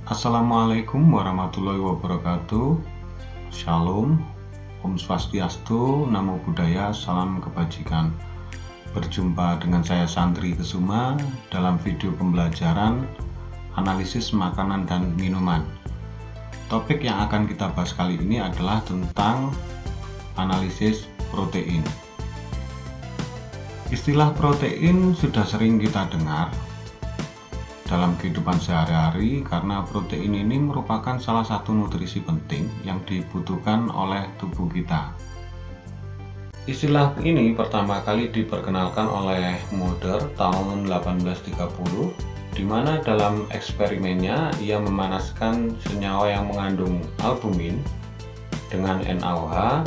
Assalamualaikum warahmatullahi wabarakatuh. Shalom, Om Swastiastu, Namo Buddhaya, Salam Kebajikan. Berjumpa dengan saya Santri Kesuma dalam video pembelajaran analisis makanan dan minuman. Topik yang akan kita bahas kali ini adalah tentang analisis protein. Istilah protein sudah sering kita dengar dalam kehidupan sehari-hari karena protein ini merupakan salah satu nutrisi penting yang dibutuhkan oleh tubuh kita. Istilah ini pertama kali diperkenalkan oleh Mulder tahun 1830, di mana dalam eksperimennya ia memanaskan senyawa yang mengandung albumin dengan NaOH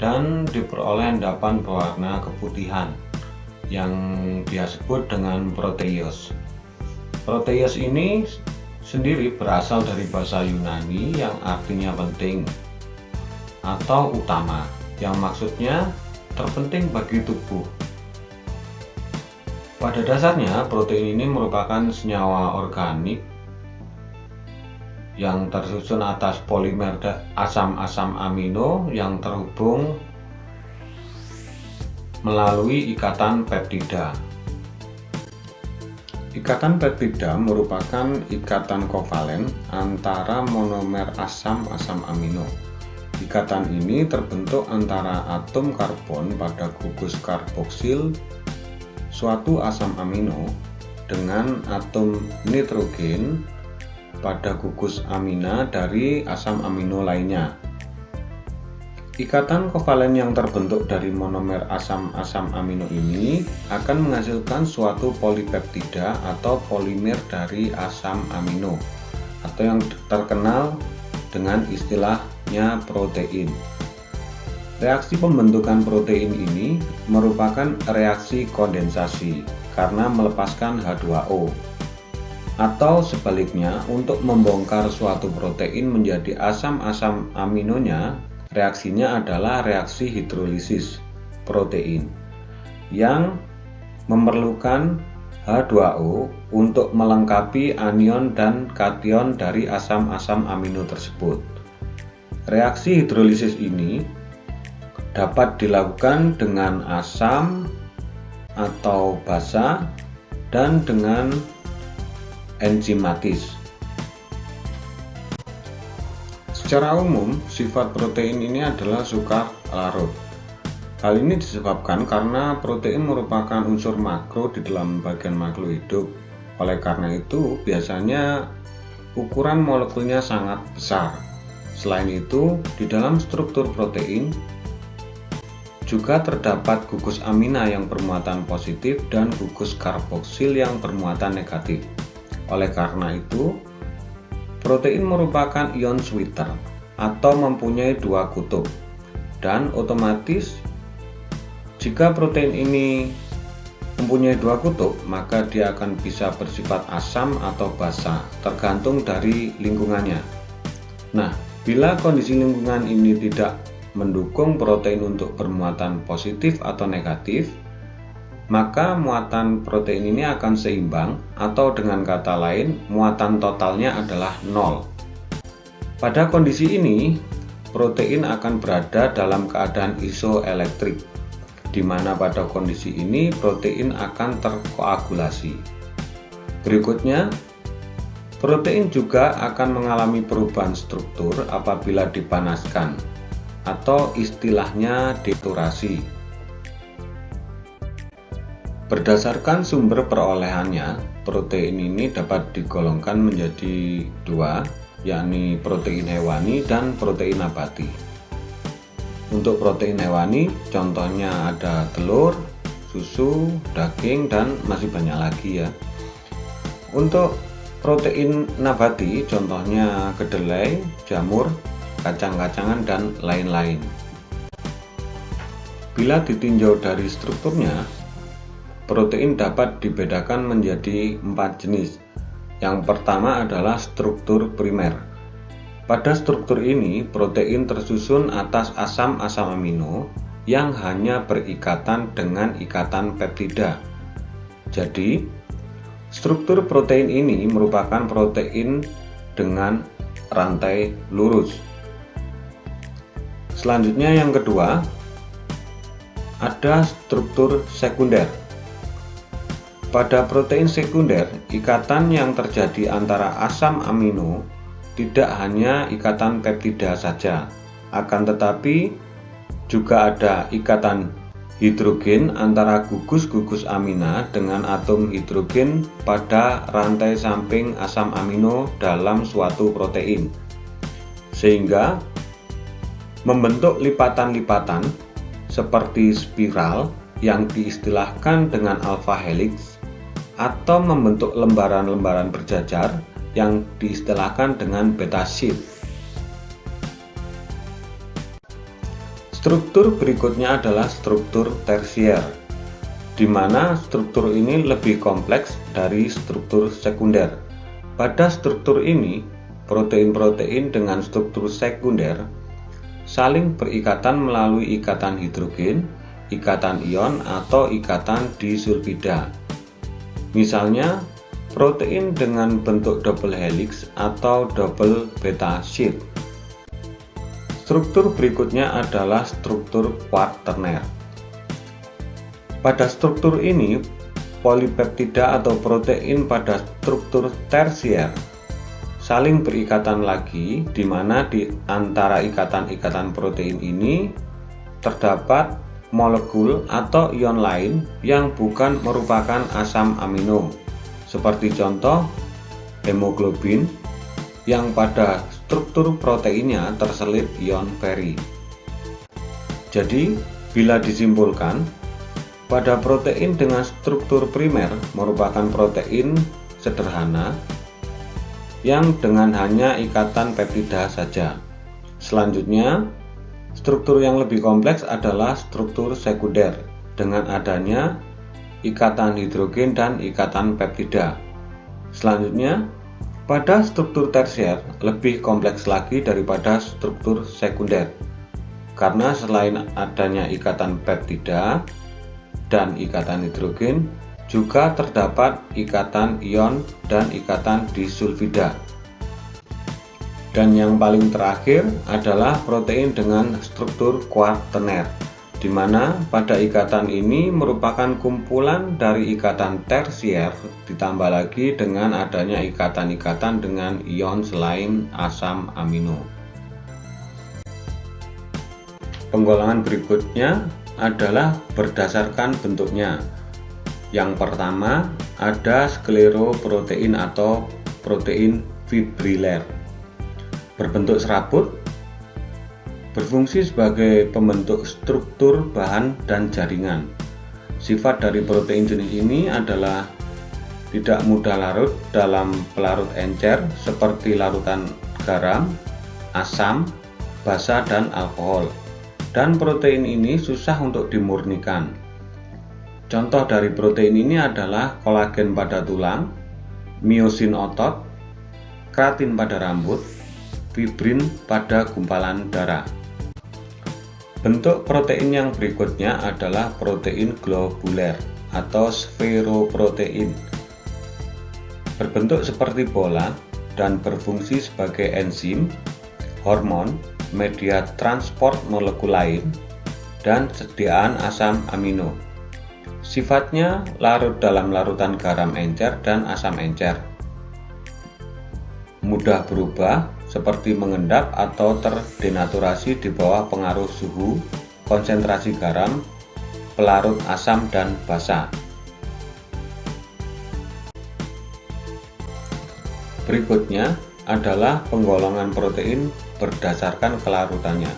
dan diperoleh endapan berwarna keputihan yang dia sebut dengan proteus. Proteus ini sendiri berasal dari bahasa Yunani yang artinya penting atau utama, yang maksudnya terpenting bagi tubuh. Pada dasarnya, protein ini merupakan senyawa organik yang tersusun atas polimer asam-asam amino yang terhubung melalui ikatan peptida. Ikatan peptida merupakan ikatan kovalen antara monomer asam-asam amino. Ikatan ini terbentuk antara atom karbon pada gugus karboksil suatu asam amino dengan atom nitrogen pada gugus amina dari asam amino lainnya. Ikatan kovalen yang terbentuk dari monomer asam-asam amino ini akan menghasilkan suatu polipeptida atau polimer dari asam amino atau yang terkenal dengan istilahnya protein. Reaksi pembentukan protein ini merupakan reaksi kondensasi karena melepaskan H2O. Atau sebaliknya, untuk membongkar suatu protein menjadi asam-asam aminonya, reaksinya adalah reaksi hidrolisis protein yang memerlukan H2O untuk melengkapi anion dan kation dari asam-asam amino tersebut. Reaksi hidrolisis ini dapat dilakukan dengan asam atau basa dan dengan enzimatis. Secara umum, sifat protein ini adalah sukar larut. Hal ini disebabkan karena protein merupakan unsur makro di dalam bagian makhluk hidup. Oleh karena itu, biasanya ukuran molekulnya sangat besar. Selain itu, di dalam struktur protein juga terdapat gugus amina yang bermuatan positif dan gugus karboksil yang bermuatan negatif. Oleh karena itu, protein merupakan ion sweeter atau mempunyai dua kutub, dan otomatis jika protein ini mempunyai dua kutub, maka dia akan bisa bersifat asam atau basa, tergantung dari lingkungannya. Nah, bila kondisi lingkungan ini tidak mendukung protein untuk bermuatan positif atau negatif, maka muatan protein ini akan seimbang, atau dengan kata lain, muatan totalnya adalah 0. Pada kondisi ini, protein akan berada dalam keadaan isoelektrik, di mana pada kondisi ini protein akan terkoagulasi. Berikutnya, protein juga akan mengalami perubahan struktur apabila dipanaskan, atau istilahnya denaturasi. Berdasarkan sumber perolehannya, protein ini dapat digolongkan menjadi dua, yakni protein hewani dan protein nabati. Untuk protein hewani, contohnya ada telur, susu, daging, dan masih banyak lagi ya. Untuk protein nabati, contohnya kedelai, jamur, kacang-kacangan, dan lain-lain. Bila ditinjau dari strukturnya, protein dapat dibedakan menjadi 4 jenis. Yang pertama adalah struktur primer. Pada struktur ini, protein tersusun atas asam-asam amino yang hanya berikatan dengan ikatan peptida. Jadi, struktur protein ini merupakan protein dengan rantai lurus. Selanjutnya yang kedua, ada struktur sekunder. Pada protein sekunder, ikatan yang terjadi antara asam amino tidak hanya ikatan peptida saja, akan tetapi juga ada ikatan hidrogen antara gugus-gugus amina dengan atom hidrogen pada rantai samping asam amino dalam suatu protein, sehingga membentuk lipatan-lipatan seperti spiral yang diistilahkan dengan alpha helix, atau membentuk lembaran-lembaran berjajar yang diistilahkan dengan beta sheet. Struktur berikutnya adalah struktur tersier, di mana struktur ini lebih kompleks dari struktur sekunder. Pada struktur ini, protein-protein dengan struktur sekunder saling berikatan melalui ikatan hidrogen, ikatan ion, atau ikatan disulfida. Misalnya, protein dengan bentuk double helix atau double beta sheet. Struktur berikutnya adalah struktur quaterner. Pada struktur ini, polipeptida atau protein pada struktur tersier saling berikatan lagi, di mana di antara ikatan-ikatan protein ini terdapat molekul atau ion lain yang bukan merupakan asam amino, seperti contoh hemoglobin yang pada struktur proteinnya terselip ion feri. Jadi, bila disimpulkan, pada protein dengan struktur primer merupakan protein sederhana yang dengan hanya ikatan peptida saja. Selanjutnya, struktur yang lebih kompleks adalah struktur sekunder dengan adanya ikatan hidrogen dan ikatan peptida. Selanjutnya, pada struktur tersier lebih kompleks lagi daripada struktur sekunder, karena selain adanya ikatan peptida dan ikatan hidrogen, juga terdapat ikatan ion dan ikatan disulfida. Dan yang paling terakhir adalah protein dengan struktur quaterner, di mana pada ikatan ini merupakan kumpulan dari ikatan tersier ditambah lagi dengan adanya ikatan-ikatan dengan ion selain asam amino. Penggolongan berikutnya adalah berdasarkan bentuknya. Yang pertama, ada skleroprotein atau protein fibriller. Berbentuk serabut, berfungsi sebagai pembentuk struktur bahan dan jaringan. Sifat dari protein jenis ini adalah tidak mudah larut dalam pelarut encer seperti larutan garam, asam, basa, dan alkohol. Dan protein ini susah untuk dimurnikan. Contoh dari protein ini adalah kolagen pada tulang, miosin otot, keratin pada rambut, fibrin pada gumpalan darah. Bentuk protein yang berikutnya adalah protein globuler atau sferoprotein. Berbentuk seperti bola dan berfungsi sebagai enzim, hormon, media transport molekul lain, dan sediaan asam amino. Sifatnya larut dalam larutan garam encer dan asam encer. Mudah berubah seperti mengendap atau terdenaturasi di bawah pengaruh suhu, konsentrasi garam, pelarut asam, dan basa. Berikutnya adalah penggolongan protein berdasarkan kelarutannya.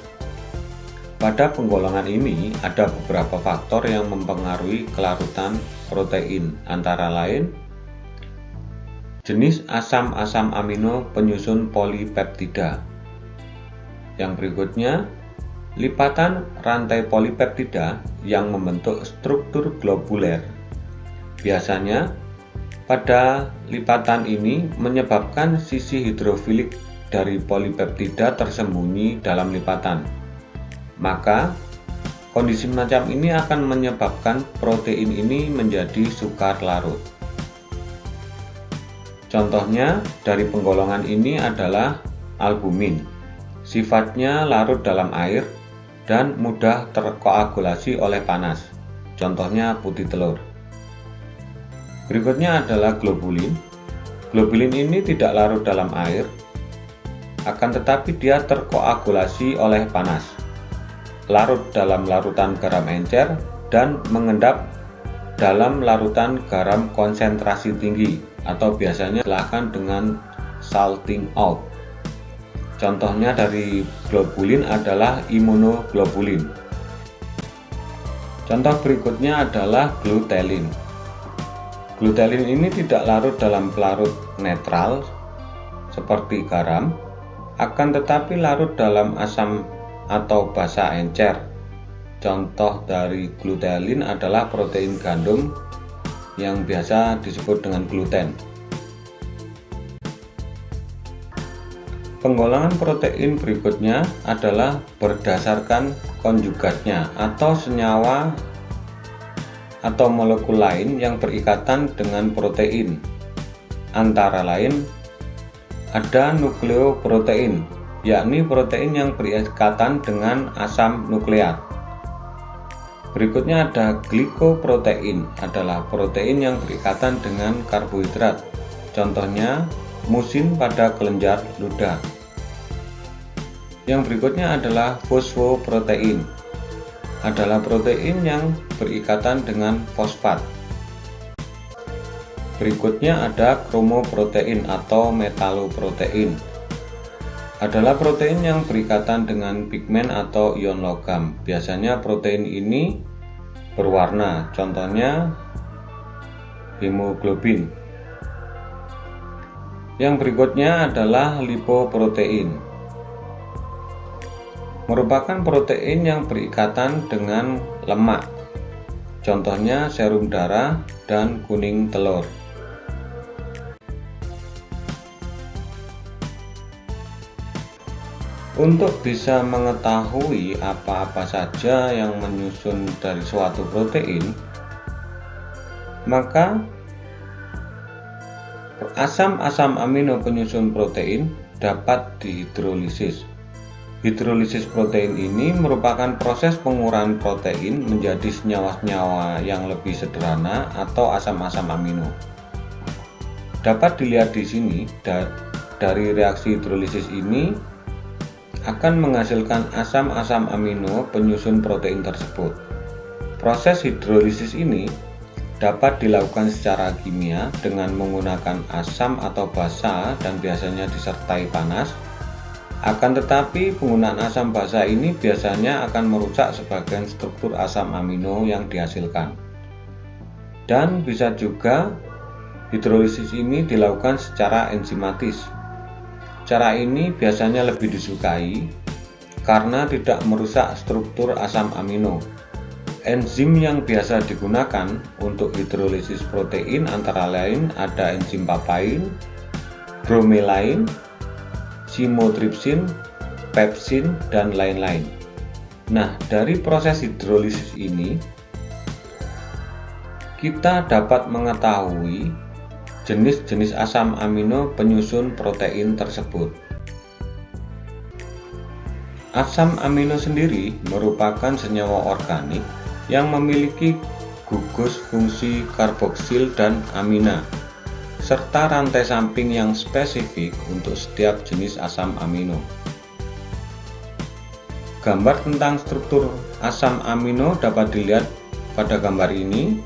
Pada penggolongan ini ada beberapa faktor yang mempengaruhi kelarutan protein, antara lain jenis asam-asam amino penyusun polipeptida. Yang berikutnya, lipatan rantai polipeptida yang membentuk struktur globuler. Biasanya, pada lipatan ini menyebabkan sisi hidrofilik dari polipeptida tersembunyi dalam lipatan. Maka, kondisi macam ini akan menyebabkan protein ini menjadi sukar larut. Contohnya dari penggolongan ini adalah albumin. Sifatnya larut dalam air dan mudah terkoagulasi oleh panas. Contohnya putih telur. Berikutnya adalah globulin. Globulin ini tidak larut dalam air, akan tetapi dia terkoagulasi oleh panas, larut dalam larutan garam encer dan mengendap dalam larutan garam konsentrasi tinggi atau biasanya dilakukan dengan salting out. Contohnya dari globulin adalah imunoglobulin. Contoh berikutnya adalah glutelin. Glutelin ini tidak larut dalam pelarut netral seperti garam, akan tetapi larut dalam asam atau basa encer. Contoh dari glutelin adalah protein gandum yang biasa disebut dengan gluten. Penggolongan protein berikutnya adalah berdasarkan konjugatnya atau senyawa atau molekul lain yang berikatan dengan protein. Antara lain ada nukleoprotein, yakni protein yang berikatan dengan asam nukleat. Berikutnya ada glikoprotein, adalah protein yang berikatan dengan karbohidrat. Contohnya musin pada kelenjar ludah. Yang berikutnya adalah fosfoprotein, adalah protein yang berikatan dengan fosfat. Berikutnya ada kromoprotein atau metaloprotein, adalah protein yang berikatan dengan pigmen atau ion logam. Biasanya protein ini berwarna, contohnya hemoglobin. Yang berikutnya adalah lipoprotein, merupakan protein yang berikatan dengan lemak. Contohnya serum darah dan kuning telur. Untuk bisa mengetahui apa-apa saja yang menyusun dari suatu protein, maka asam-asam amino penyusun protein dapat dihidrolisis. Hidrolisis protein ini merupakan proses pengurahan protein menjadi senyawa-senyawa yang lebih sederhana atau asam-asam amino. Dapat dilihat di sini, dari reaksi hidrolisis ini akan menghasilkan asam-asam amino penyusun protein tersebut. Proses hidrolisis ini dapat dilakukan secara kimia dengan menggunakan asam atau basa dan biasanya disertai panas. Akan tetapi penggunaan asam basa ini biasanya akan merusak sebagian struktur asam amino yang dihasilkan. Dan bisa juga hidrolisis ini dilakukan secara enzimatis. Cara ini biasanya lebih disukai karena tidak merusak struktur asam amino. Enzim yang biasa digunakan untuk hidrolisis protein antara lain ada enzim papain, bromelain, chymotrypsin, pepsin, dan lain-lain. Nah, dari proses hidrolisis ini kita dapat mengetahui jenis-jenis asam amino penyusun protein tersebut. Asam amino sendiri merupakan senyawa organik yang memiliki gugus fungsi karboksil dan amina, serta rantai samping yang spesifik untuk setiap jenis asam amino. Gambar tentang struktur asam amino dapat dilihat pada gambar ini.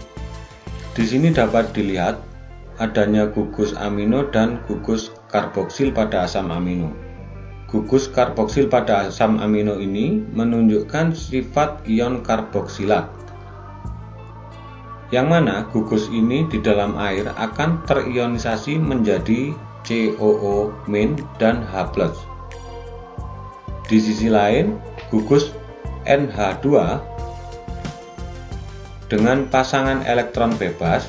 Di sini dapat dilihat adanya gugus amino dan gugus karboksil pada asam amino. Gugus karboksil pada asam amino ini menunjukkan sifat ion karboksilat, yang mana gugus ini di dalam air akan terionisasi menjadi COO- dan H+. Di sisi lain, gugus NH2 dengan pasangan elektron bebas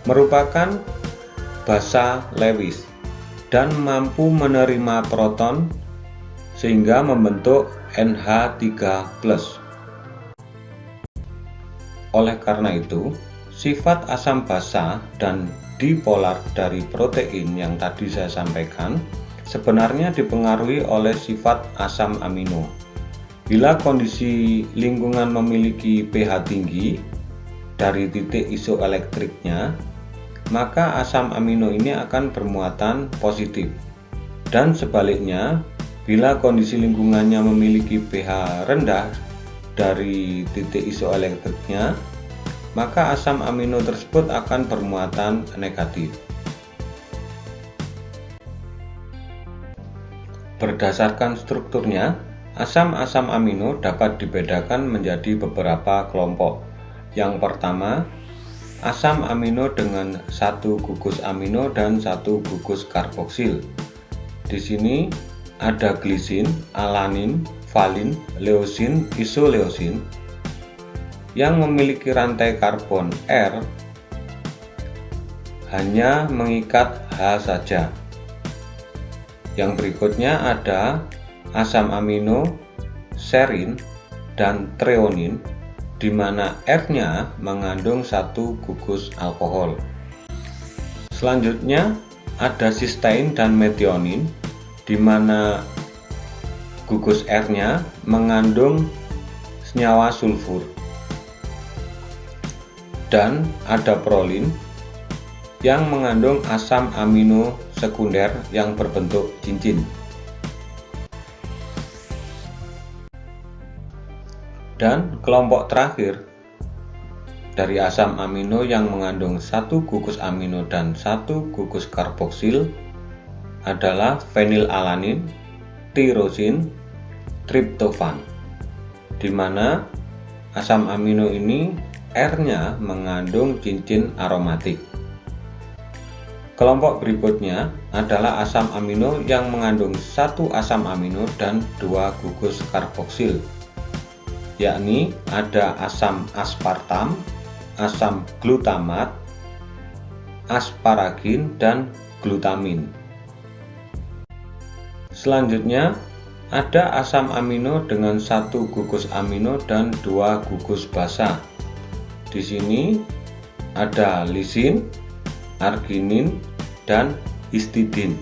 merupakan basa Lewis dan mampu menerima proton sehingga membentuk NH3+. Oleh karena itu, sifat asam basa dan dipolar dari protein yang tadi saya sampaikan sebenarnya dipengaruhi oleh sifat asam amino. Bila kondisi lingkungan memiliki pH tinggi dari titik isoelektriknya, maka asam amino ini akan bermuatan positif. Dan sebaliknya, bila kondisi lingkungannya memiliki pH rendah dari titik isoelektriknya, maka asam amino tersebut akan bermuatan negatif. Berdasarkan strukturnya, asam-asam amino dapat dibedakan menjadi beberapa kelompok. Yang pertama, asam amino dengan satu gugus amino dan satu gugus karboksil. Di sini ada glisin, alanin, valin, leusin, isoleusin yang memiliki rantai karbon R hanya mengikat H saja. Yang berikutnya ada asam amino, serin, dan treonin, di mana R-nya mengandung satu gugus alkohol. Selanjutnya ada sistein dan metionin, di mana gugus R-nya mengandung senyawa sulfur. Dan ada prolin yang mengandung asam amino sekunder yang berbentuk cincin. Dan kelompok terakhir dari asam amino yang mengandung satu gugus amino dan satu gugus karboksil adalah fenilalanin, tirosin, triptofan, di mana asam amino ini R-nya mengandung cincin aromatik. Kelompok berikutnya adalah asam amino yang mengandung satu asam amino dan dua gugus karboksil, yakni ada asam aspartam, asam glutamat, asparagin, dan glutamin. Selanjutnya ada asam amino dengan satu gugus amino dan dua gugus basa. Di sini ada lisin, arginin, dan histidin.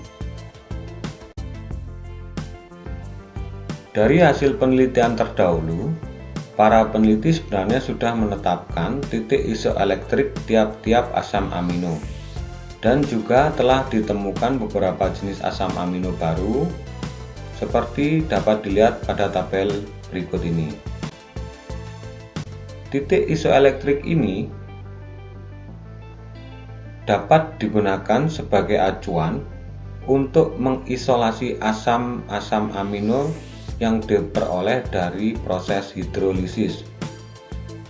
Dari hasil penelitian terdahulu, para peneliti sebenarnya sudah menetapkan titik isoelektrik tiap-tiap asam amino, dan juga telah ditemukan beberapa jenis asam amino baru seperti dapat dilihat pada tabel berikut ini. Titik isoelektrik ini dapat digunakan sebagai acuan untuk mengisolasi asam-asam amino yang diperoleh dari proses hidrolisis.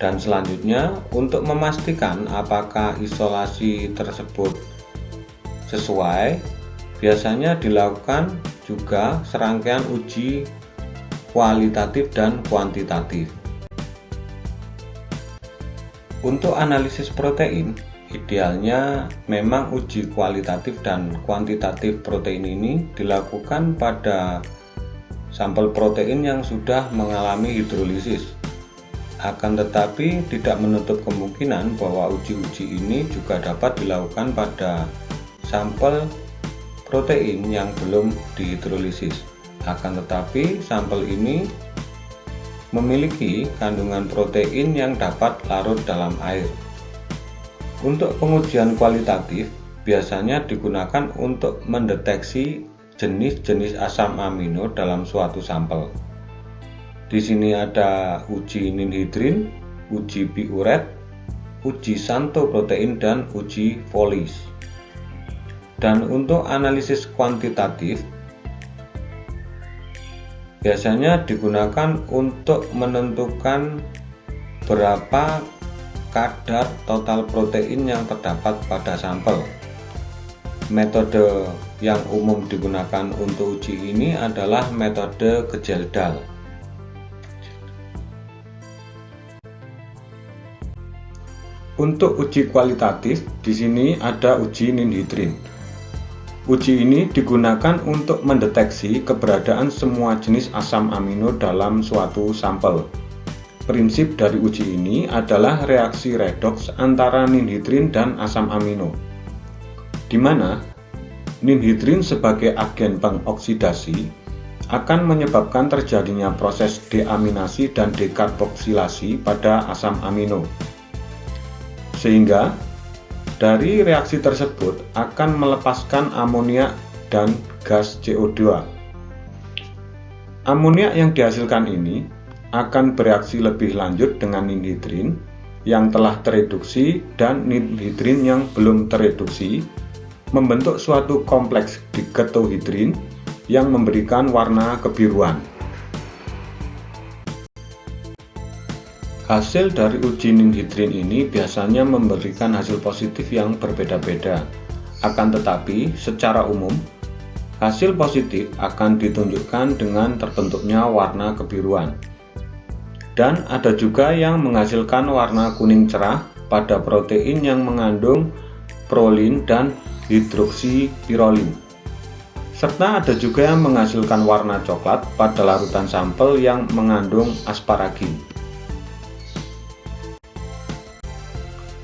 Dan selanjutnya, untuk memastikan apakah isolasi tersebut sesuai, biasanya dilakukan juga serangkaian uji kualitatif dan kuantitatif. Untuk analisis protein, idealnya memang uji kualitatif dan kuantitatif protein ini dilakukan pada sampel protein yang sudah mengalami hidrolisis. Akan tetapi tidak menutup kemungkinan bahwa uji-uji ini juga dapat dilakukan pada sampel protein yang belum dihidrolisis. Akan tetapi sampel ini memiliki kandungan protein yang dapat larut dalam air. Untuk pengujian kualitatif biasanya digunakan untuk mendeteksi jenis-jenis asam amino dalam suatu sampel. Di sini ada uji ninhidrin, uji piuret, uji santoprotein, dan uji Follis. Dan untuk analisis kuantitatif biasanya digunakan untuk menentukan berapa kadar total protein yang terdapat pada sampel. Metode yang umum digunakan untuk uji ini adalah metode Gejeldal. Untuk uji kualitatif, di sini ada uji ninhidrin. Uji ini digunakan untuk mendeteksi keberadaan semua jenis asam amino dalam suatu sampel. Prinsip dari uji ini adalah reaksi redoks antara ninhidrin dan asam amino. di mana ninhidrin sebagai agen pengoksidasi akan menyebabkan terjadinya proses deaminasi dan dekarboksilasi pada asam amino. Sehingga dari reaksi tersebut akan melepaskan amoniak dan gas CO2. Amoniak yang dihasilkan ini akan bereaksi lebih lanjut dengan ninhidrin yang telah tereduksi dan ninhidrin yang belum tereduksi, membentuk suatu kompleks diketohidrin yang memberikan warna kebiruan. Hasil dari uji ninhidrin ini biasanya memberikan hasil positif yang berbeda-beda. Akan tetapi, secara umum, hasil positif akan ditunjukkan dengan terbentuknya warna kebiruan. Dan ada juga yang menghasilkan warna kuning cerah pada protein yang mengandung prolin dan hidroksipirolin. Serta ada juga yang menghasilkan warna coklat pada larutan sampel yang mengandung asparagin.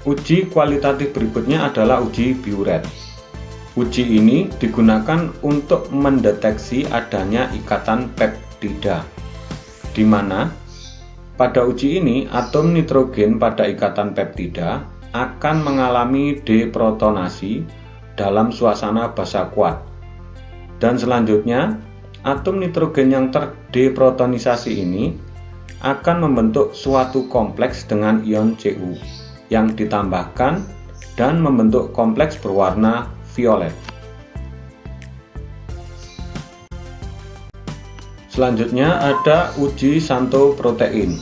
Uji kualitatif berikutnya adalah uji Biuret. Uji ini digunakan untuk mendeteksi adanya ikatan peptida, di mana pada uji ini atom nitrogen pada ikatan peptida akan mengalami deprotonasi dalam suasana basa kuat. Dan selanjutnya, atom nitrogen yang terdeprotonisasi ini akan membentuk suatu kompleks dengan ion Cu yang ditambahkan dan membentuk kompleks berwarna violet. Selanjutnya ada uji Santo protein.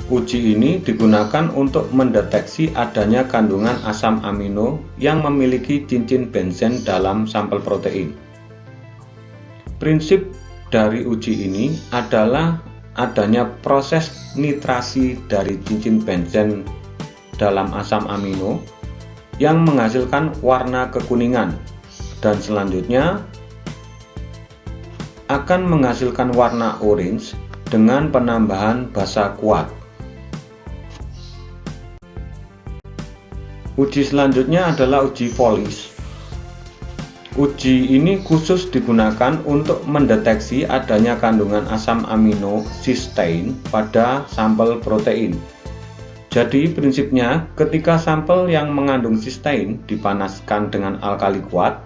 Uji ini digunakan untuk mendeteksi adanya kandungan asam amino yang memiliki cincin benzen dalam sampel protein. Prinsip dari uji ini adalah adanya proses nitrasi dari cincin benzen dalam asam amino yang menghasilkan warna kekuningan dan selanjutnya akan menghasilkan warna orange dengan penambahan basa kuat. Uji selanjutnya adalah uji Follis. Uji ini khusus digunakan untuk mendeteksi adanya kandungan asam amino cysteine pada sampel protein. Jadi prinsipnya ketika sampel yang mengandung cysteine dipanaskan dengan alkali kuat,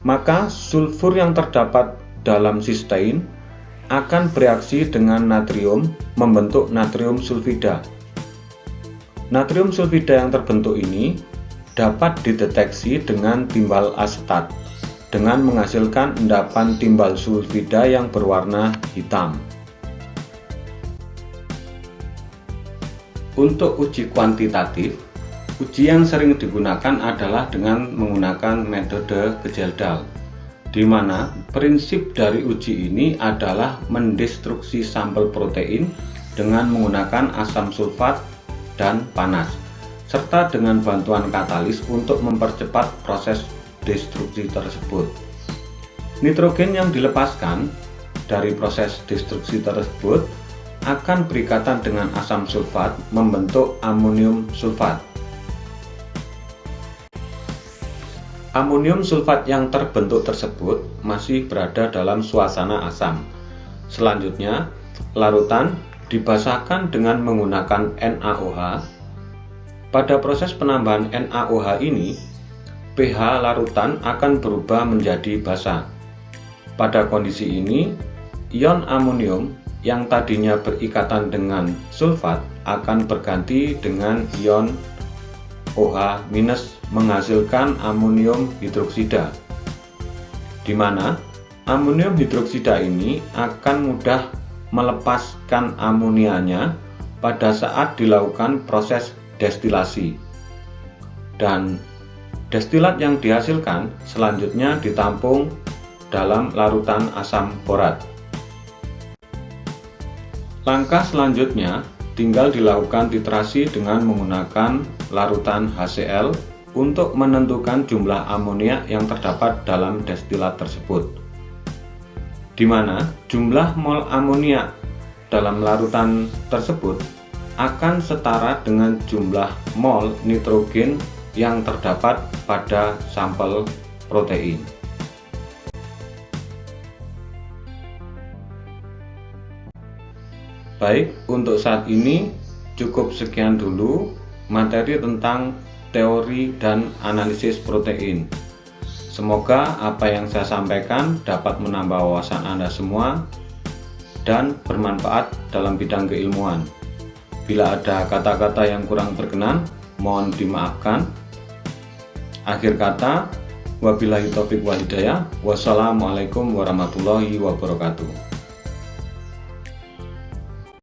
maka sulfur yang terdapat dalam cysteine akan bereaksi dengan natrium membentuk natrium sulfida. Natrium sulfida yang terbentuk ini dapat dideteksi dengan timbal asetat dengan menghasilkan endapan timbal sulfida yang berwarna hitam. Untuk uji kuantitatif, uji yang sering digunakan adalah dengan menggunakan metode Gejeldal, di mana prinsip dari uji ini adalah mendestruksi sampel protein dengan menggunakan asam sulfat dan panas, serta dengan bantuan katalis untuk mempercepat proses destruksi tersebut. Nitrogen yang dilepaskan dari proses destruksi tersebut akan berikatan dengan asam sulfat membentuk amonium sulfat. Amonium sulfat yang terbentuk tersebut masih berada dalam suasana asam. Selanjutnya, larutan dibasahkan dengan menggunakan NaOH. Pada proses penambahan NaOH ini, pH larutan akan berubah menjadi basa. Pada kondisi ini, ion amonium yang tadinya berikatan dengan sulfat akan berganti dengan ion OH- menghasilkan amonium hidroksida, di mana amonium hidroksida ini akan mudah melepaskan amonianya pada saat dilakukan proses destilasi, dan destilat yang dihasilkan selanjutnya ditampung dalam larutan asam borat. Langkah selanjutnya tinggal dilakukan titrasi dengan menggunakan larutan HCl untuk menentukan jumlah amonia yang terdapat dalam destilat tersebut, di mana jumlah mol amonia dalam larutan tersebut akan setara dengan jumlah mol nitrogen yang terdapat pada sampel protein. Baik, untuk saat ini cukup sekian dulu materi tentang teori dan analisis protein. Semoga apa yang saya sampaikan dapat menambah wawasan Anda semua dan bermanfaat dalam bidang keilmuan. Bila ada kata-kata yang kurang berkenan, mohon dimaafkan. Akhir kata, wabillahi taufiq wal hidayah. Wassalamualaikum warahmatullahi wabarakatuh.